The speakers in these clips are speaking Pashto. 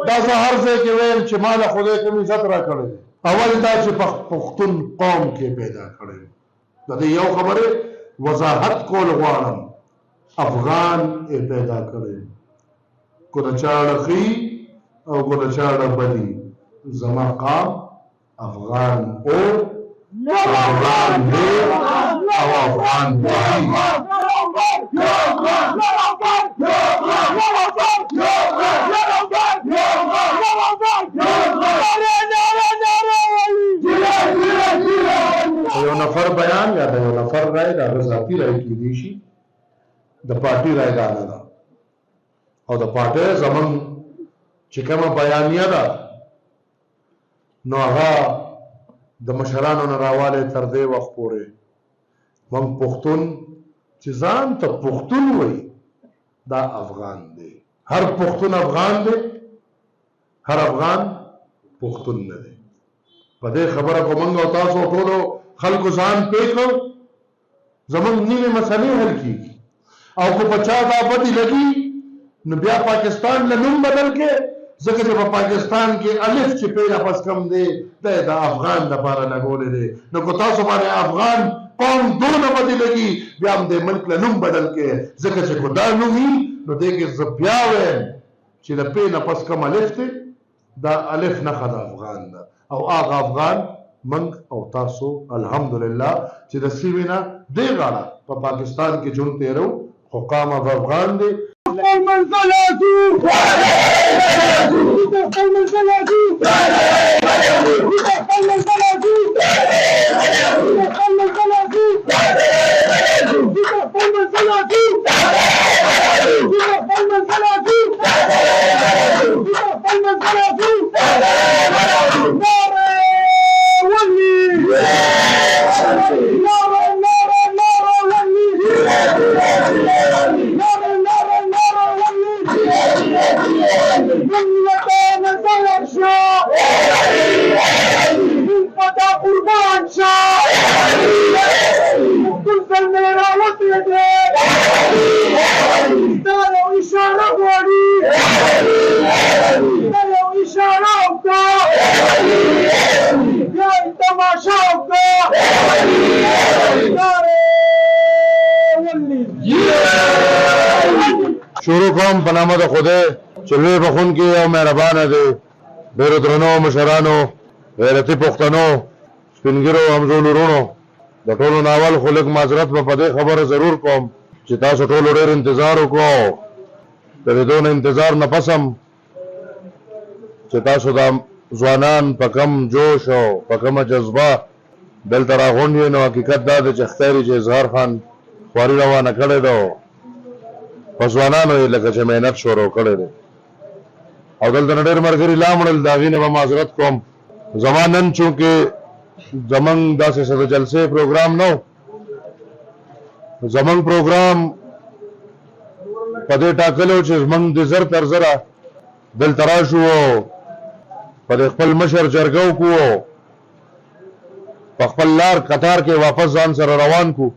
دا زه هر ځای کې ویل چې ما له خدای کوم عزت راکړی دی. اول دا چې پښتون قوم کې پیدا کړی د دې یو خبرې وضاحت کول غواړم. افغان یې پیدا کړی، کو د چاړه ښي او کو د چاړه بدي، زما قام افغان او افغان دی او افغان دی. یو نفر بیان یا د یو نفر رای د هغه ذاتي رای کېدی شي، د پارټي رای دا نه ده. او د پارټۍ زمونږ چې کومه بیانیه ده نو هغه د مشرانو نه راوالی تر دې وخت پورې موږ پښتون چې ځان ته پښتون وایي دا افغان دی. هر پښتون افغان دی، هر افغان پښتون نه دی. په دې خبره کو موږ او تاسو ټولو خلکو ځان پوه کړو، زمونږ نیمې مسلې حل کېږي. او که په چا دا بدي لګي نو بیا پاکستان له نوم بدل کې، ځکه چې په پاکستان کې الف چې پیدا پس کم دی دا د افغان دپاره لګولی دی. نو که تاسو باندې افغان قوم دونه بدي لګي بیا هم د ملک له نوم بدل کې، ځکه چې که دا نوم وي نو دې کې زه بیا وایم چې د پې نه پس کم الف دی دا الف نښه د افغان ده. او هغه افغان منګ او تاسو الحمدلله چې د سیمې نه دې غاړه په پاکستان کې ژوند تېرو، خو قام د افغان دی. شروع کوم په نامه د خدای چې لوی بخونکي او مهربانه دی. ډېرو درنو مشرانو، غیرتي پښتنو، سپین ږیرو همزولو وروڼو، د ټولو نه اول خو لږ معذرت به په دې خبره ضرور کوم چې تاسو ټولو ډېر انتظار وکړو. د دې دونه انتظار نه پس هم چې تاسو دا ځوانان په کم جوش او په کومه جذبه دلته راغونډ یې، نو حقیقت دا دی چې ښکاري چې اظهار خان خواري روانه کړې ده په ځوانانو یې لکه چې محنت شروع کړی دی. او دلته نه ډېر ملګري لا مړل، د هغې نه به معذرت کوم. زما نن چونکې زمونږ داسې څه د جلسې پروګرام نه و، زمونږ پروګرام په دې ټاکلی و چې زمونږ د زر تر زره دلته راشو او په د خپل مشر جرګه وکړو، په خپل لار قطار کې واپس ځان سره روان کړو.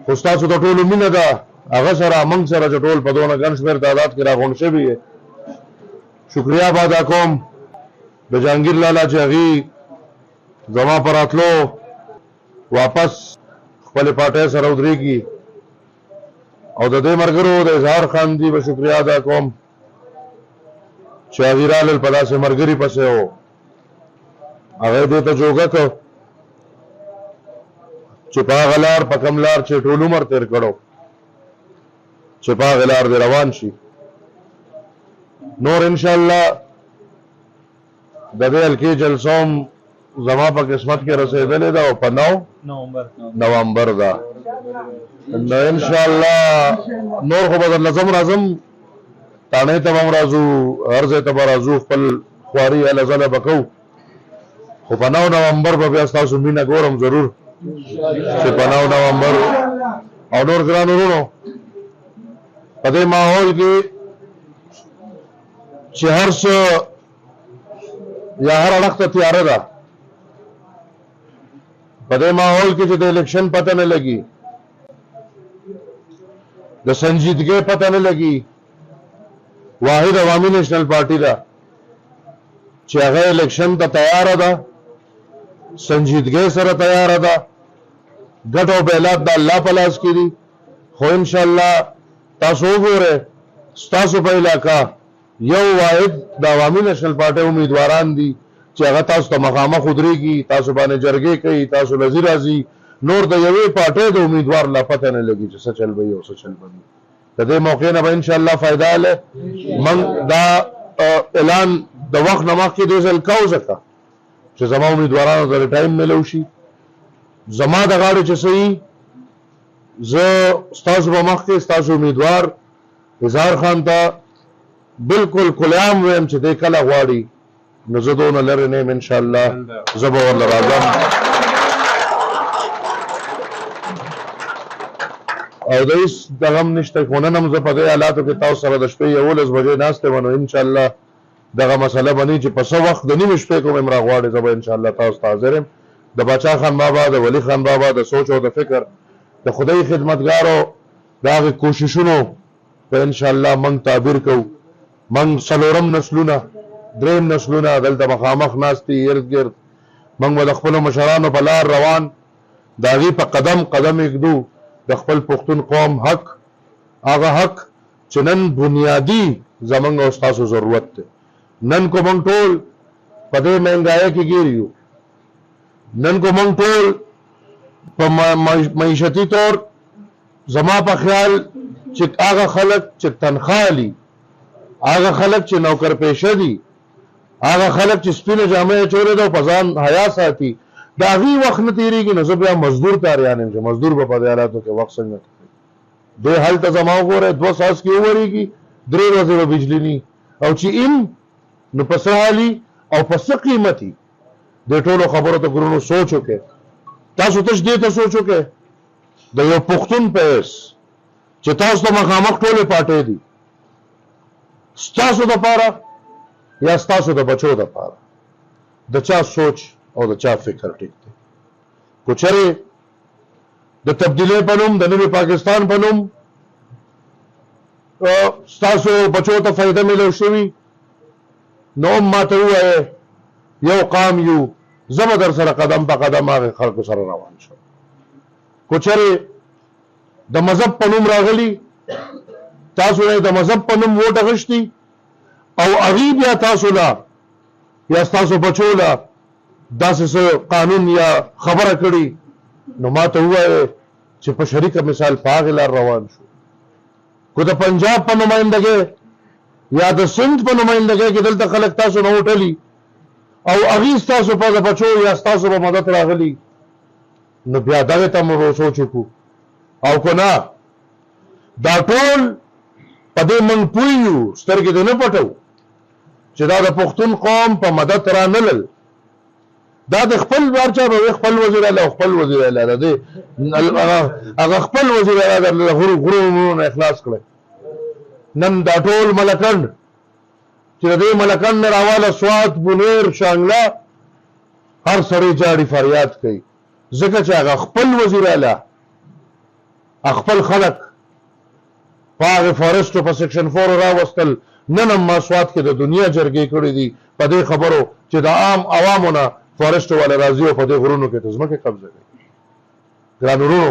خو ستاسو د ټولو مینه ده هغه سره موږ سره چې ټول په دونه ګڼ شمېر تعداد کې راغونډ شوي یې. شکریه به ادا کوم د جهانګیر لالا چې هغې زما په راتلو واپس خپلې پارټۍ سره ودرېږي. او د دې ملګرو د اظهار خان دي به شکریه ادا کوم چې هغې رالل په داسې ملګري پسې و، هغه دې ته جوګه کړ چې په هغه لار په کوم لار چې ټول عمر تېر کړو چې په هغې لار دې روان شي. نور انشاءالله د دې حلقې جلسو هم زما په قسمت کې رسېدلې ده او په 9 نومبر ده. نو انشاءالله نور خو به درله ځم راځم، تانې ته به هم راځو، هر ځای ته به راځو، خپل خواري هله ځله به کوو. خو په 9 نومبر به بیا ستاسو مینه ګورم ضرور چې په 9 نومبر. او نور ګران وروڼو په دې ماحول کې چې هر څه یا هر اړخ ته تیاره ده، په دې ماحول کې چې د الیکشن پته نه لګي، د سنجیدګۍ پته نه لګي، واحد عوامي نیشنل پارټي ده چې هغه الیکشن ته تیار ده، سنجیدګۍ سره تیار ده، ګټ او بیلات د الله په لاس کې دي. خو ان شاء الله تاسو وګورئ ستاسو په علاقه یو واحد د عوامي نیشنل پارټي امیدواران دي چې هغه تاسو ته مخامخ ودرېږي، تاسو باندې جرګې کوي، تاسو لذي راځي، نور د یوې پارټۍ د امیدوار لا پته نه لګي چې څه چل به او څه چل به د دې موقع نه به ان شاء الله فائدہ له من دا اعلان د وخت نه مخکې دې ځل کوو ځکه چې زما امیدوارانو ته ټایم ملو شي. زما د غاړې چې صحیح زه ستاسو په مخ کې ستاسو امیدوار اظهار خان ته بالکل کلیام ویم چې دی کله غواړي نو زه دونه لرې نه یم انشاءالله زه به ورله راځم او د هېڅ دغه هم نشته. خو نن هم زه په دې حالاتو کې تاسو سره د شپې 11 بجې ناست یم نو انشاءالله دغه مسله به نه چې په څه وخت د نیمې شپې کوم هم راغواړې زه به انشاءالله تاسو ته حاضر یم. د باچا خان بابا د ولی خان بابا د سوچ او د فکر د خدای خدمتګارو د هغې کوششونو په انشاءالله موږ تعبیر کوو. موږ څلورم نسلونه دریم نسلونه دلته مخامخ ناست دي ارد ګرد، موږ به د خپلو مشرانو په لار روان د هغې په قدم قدم ایږدو د خپل پښتون قوم حق، هغه حق چې نن بنیادي زموږ او ستاسو ضرورت دی. نن کو موږ ټول په دې مهنګایۍ کې ګیر یو، نن کو موږ ټول په معیشتي طور زما په خیال چې هغه خلک چې تنخواه لي، هغه خلک چې نوکر پیشه دي، هغه خلک چې سپینه جامې اچولې ده او په ځان حیا ساتي، د هغې وخت نه تېرېږي نو زه بیا مزدور ته اریان یم چې مزدور به په دې حالاتو کې وخت څنګه کوي. دې هلته زما وګورئ 2 څاڅکي وورېږي 3 ورځې به بجلي نه او چې ایم نو په څه حالي او په څه قیمتي. دې ټولو خبرو ته ګرونو سوچ وکړئ. تاسو تش دې ته سوچ وکړئ د یو پښتون په حیث چې تاسو ته مخامخ ټولې پارټۍ دي، ستاسو دپاره یا ستاسو د بچو دپاره د چا سوچ او د چا فکر ټیک دی. کو چرې د تبدیلۍ په نوم د نوي پاکستان په نوم ستاسو بچو ته فایده ملو شوي نو هم ماته ووایې یو قام یو، زه به در سره قدم په قدم هغې خلکو سره روان شم. کو چرې د مذهب په نوم راغلي تاسو نه د مذهب په نوم ووټ اخیستي او هغې بیا تاسو له یا ستاسو بچو له داسې څه قانون یا خبره کړي نو ما ته ووایې چې په شریکه مثال په هغې لار روان شو. کو د پنجاب په نمایندګۍ یا د سند په نمایندګۍ کې دلته خلک تاسو نه وټلي او هغې ستاسو په بچو یا ستاسو په مدد راغلي نو بیا دغې ته مو سوچ وکړو. او که نه دا ټول په دې موږ پوه یو، سترګې دې نه پټو چې دا د پښتون قوم په مدد را نه لل، دا د خپل بارچا به خپل وزیر اعلی او خپل وزیر اعلی دی هغه خپل وزیر اعلی د غرونو نه اخلاص کړی. نن دا ټول ملکند چې د دې ملکند نه راواله سوات بونیر شانګله هر سړی جاړي فریاد کوي ځکه چې هغه خپل وزیر اعلی خپل خلک په هغې فارسټو په سیکشن 4 راوستل. نن هم ما سوات کې د دنیا جرګې کړي دي په دې خبرو چې د عام عوامو نه فارسټو والا راځي او په دې غرونو کې د ځمکې قبضه کوي. ګران ورونو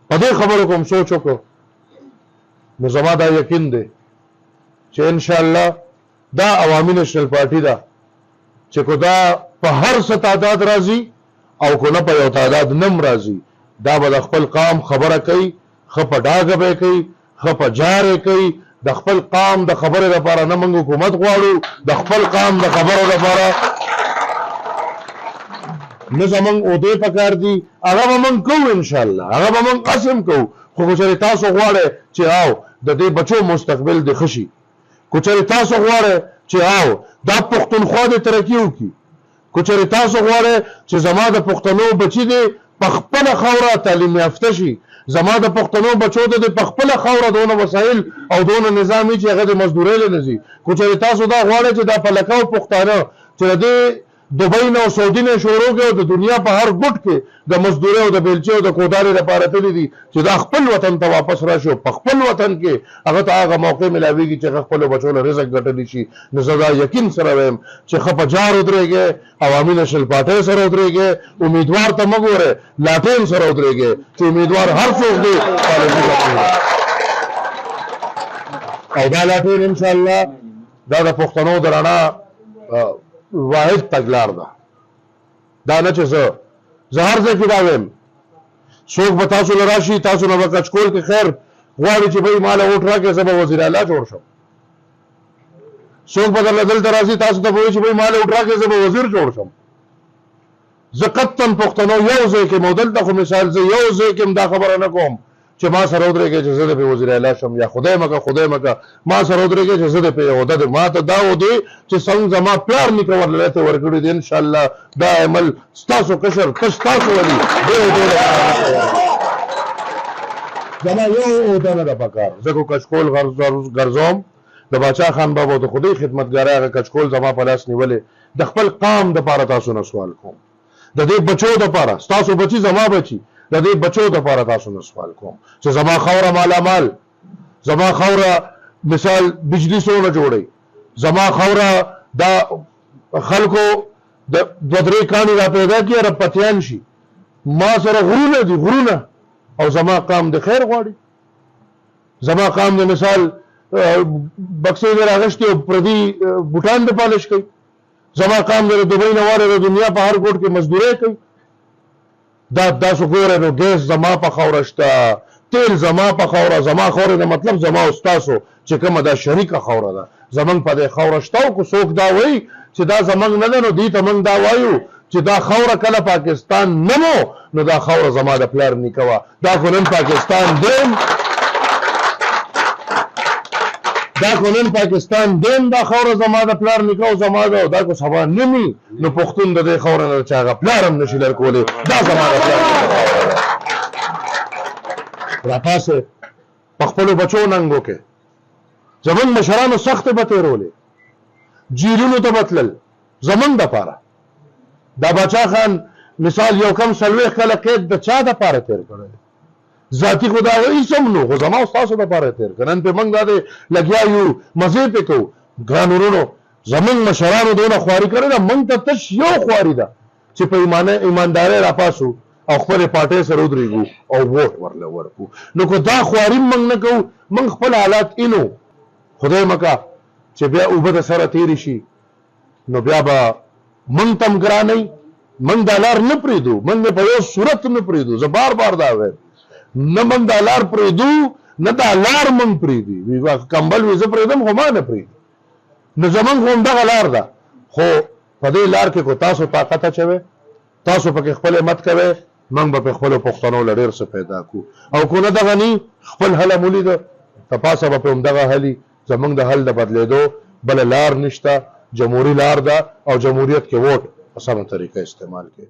په دې خبرو کوم سوچ وکړو نو زما دا یقین دی چې انشاءالله دا عوامي نیشنل پارټي ده چې کو دا په هر څه تعداد راځي او کو نه په یو تعداد نم راځي، دا به د خپل قام خبره کوي، ښه په ډاګه به کوي، ښه په جار کوي. د خپل قام د خبرې لپاره نه موږ حکومت غواړو، د خپل قام د خبرو لپاره نه زموږ عهدې پکار دي، هغه به موږ کوو انشاءالله، هغه به موږ قسم کوو. خو که چېرې تاسو غواړئ چې او د دې بچو مستقبل دې ښه شي، که چېرې تاسو غواړئ چې او دا پښتونخوا دې ترقي وکړي، که چېرې تاسو غواړئ چې زما د پښتنو بچي دې په خپله خاوره تعلیم یافته شي، زما د پښتنو بچو ته د پخپله خاوره دونه وسایل او دونه نظام چې هغه د مزدورۍ له نه ځي. خو چېرې تاسو دا غواړئ چې دا پلکه او پښتانه چې د دبئی نه او سعودي نه شروع کړي او د دنیا په هر ګوټ کې د مزدورۍ او د بیلچې او د کودارې لپاره تللي دي چې دا خپل وطن ته واپس راشي او په خپل وطن کې هغه ته هغه موقع ملاویږي چې هغه خپلو بچو له رزق ګټلی شي. نو زه دا یقین سره وایم چې ښه په جار ودرېږئ، عوامي نشل پارټۍ سره ودرېږئ، امیدوار ته مه ګورئ، لاټین سره ودرېږئ چې امیدوار هر څوک دی پالنجي ګټلی. او دا لاټین انشاءالله دا د پښتنو د رڼا واحد تګلار ده. دا نه چې زه هر ځای کې دا وایم څوک به تاسو له راشي تاسو نه به کچکول کې خیر غواړي چې بھائی ماله ووټ راکړې زه به وزیر اعلی جوړ شم. څوک به درله دلته راځي تاسو ته به وایي چې بھائی ماله ووټ راکړې زه به وزیر جوړ شم. زه قطعا پښتنو یو ځای کې مو دلته خو مثال زه یو ځای کې هم دا خبره نه کوم چې ما سره ودرېږئ چې زه د پې وزیر اعلی شم یا خدای مکه ما سره ودرېږئ چې زه د پې عہده د ما ته دا عہدې چې څنګه زما پلار نیکه ورله ته ورکړي دي انشاءالله دا عمل ستاسو کشر تش تاسو ولي دې عہدې زما یو عہده نه ده پکار. زه کو کچکول ګرځوم د باچا خان بابا د خدای خدمتګارۍ هغه کچکول زما په لاس نیولې د خپل قام دپاره تاسو نه سوال کوم، د دې بچو دپاره ستاسو بچي زما بچي د دې بچو دپاره تاسو نه سوال کوم چې زما خوره مالامال، زما خوره مثال بجلی څونه جوړوي، زما خوره دا خلکو د دوه درې کاڼي را پیدا کړي رب پتیان شي، ما سره غرونه دي غرونه، او زما قام د خیر غواړي، زما قام د مثال بکسې یې راغشتي او پردي بوټان د پالش کوي، زما قام د دبۍ نه واړه د دنیا په هر ګوټ کې مزدورۍ کوي. دا تاسو ګورئ نو ګیس زما په خوره شته، تیل زما په خوره، زما خوره نه مطلب زما او ستاسو چې کومه دا شریکه خوره ده زمونږ په دې خوره شته. او که څوک دا وایي چې دا زمونږ نه ده نو دوی ته موږ دا وایو چې دا خوره کله پاکستان نه مو نو دا خوره زما د پلار نیکه وه، دا خو نن پاکستان دیم، دا خو نن پاکستان دیم، دا خوره زما د پلار نیکه او زما ده، دا که سبا نمی نو پښتون د دې خوره نه چې هغه پلار هم نشي لرکولی، دا زما د پلار نیکه راپاسې په خپلو بچو ننګ وکړې. زمونږ مشرانو سختې به تېرولې، جیلونو ته به تلل زمونږ دپاره. دا باچا خان مثال یو کم 40 کاله قید د چا دپاره تېر کړی، ذاتي خو د هغه هېڅ هم نو خو زما او ستاسو دپاره یې تېر کړ. نن پې موږ دا دی لګیا یو مزې پې کوو. ګرانو وروڼو زمونږ مشرانو دونه خواري کړې ده، موږ ته تش یو خواري ده چې په ایماندارۍ راپاسو او خپلې پارټۍ سره ودرېږو او ووټ ورله ورکړو. نو که دا خواري موږ نه کوو موږ خپل حالات اینو خدای مکه چې بیا اوبه د سره تېرې شي نو بیا به موږ ته هم ګرانئ. موږ دا لار نه پرېږدو، موږ په یو صورت نه پرېږدو. زه بار بار دا وایم نه موږ دا لار پرېږدو نه دا لار موږ پرېږدي. کمبل وي زه پرېږدم خو ما نه پرېږدي. نو زمونږ خو همدغه لار ده، خو په دې لار کې کو تاسو طاقت اچوئ، تاسو پکې خپل همت کوئ، موږ به په خپلو پښتنو له ډېر څه پیدا کړو. او که نه دغه نی خپل حل هم ولیده تپاسه به په همدغه حلي. زمونږ د حل د بدلېدو بله لار نشته، جمهوري لار ده او جمهوریت کې ووټ په سمه طریقه استعمال کړئ.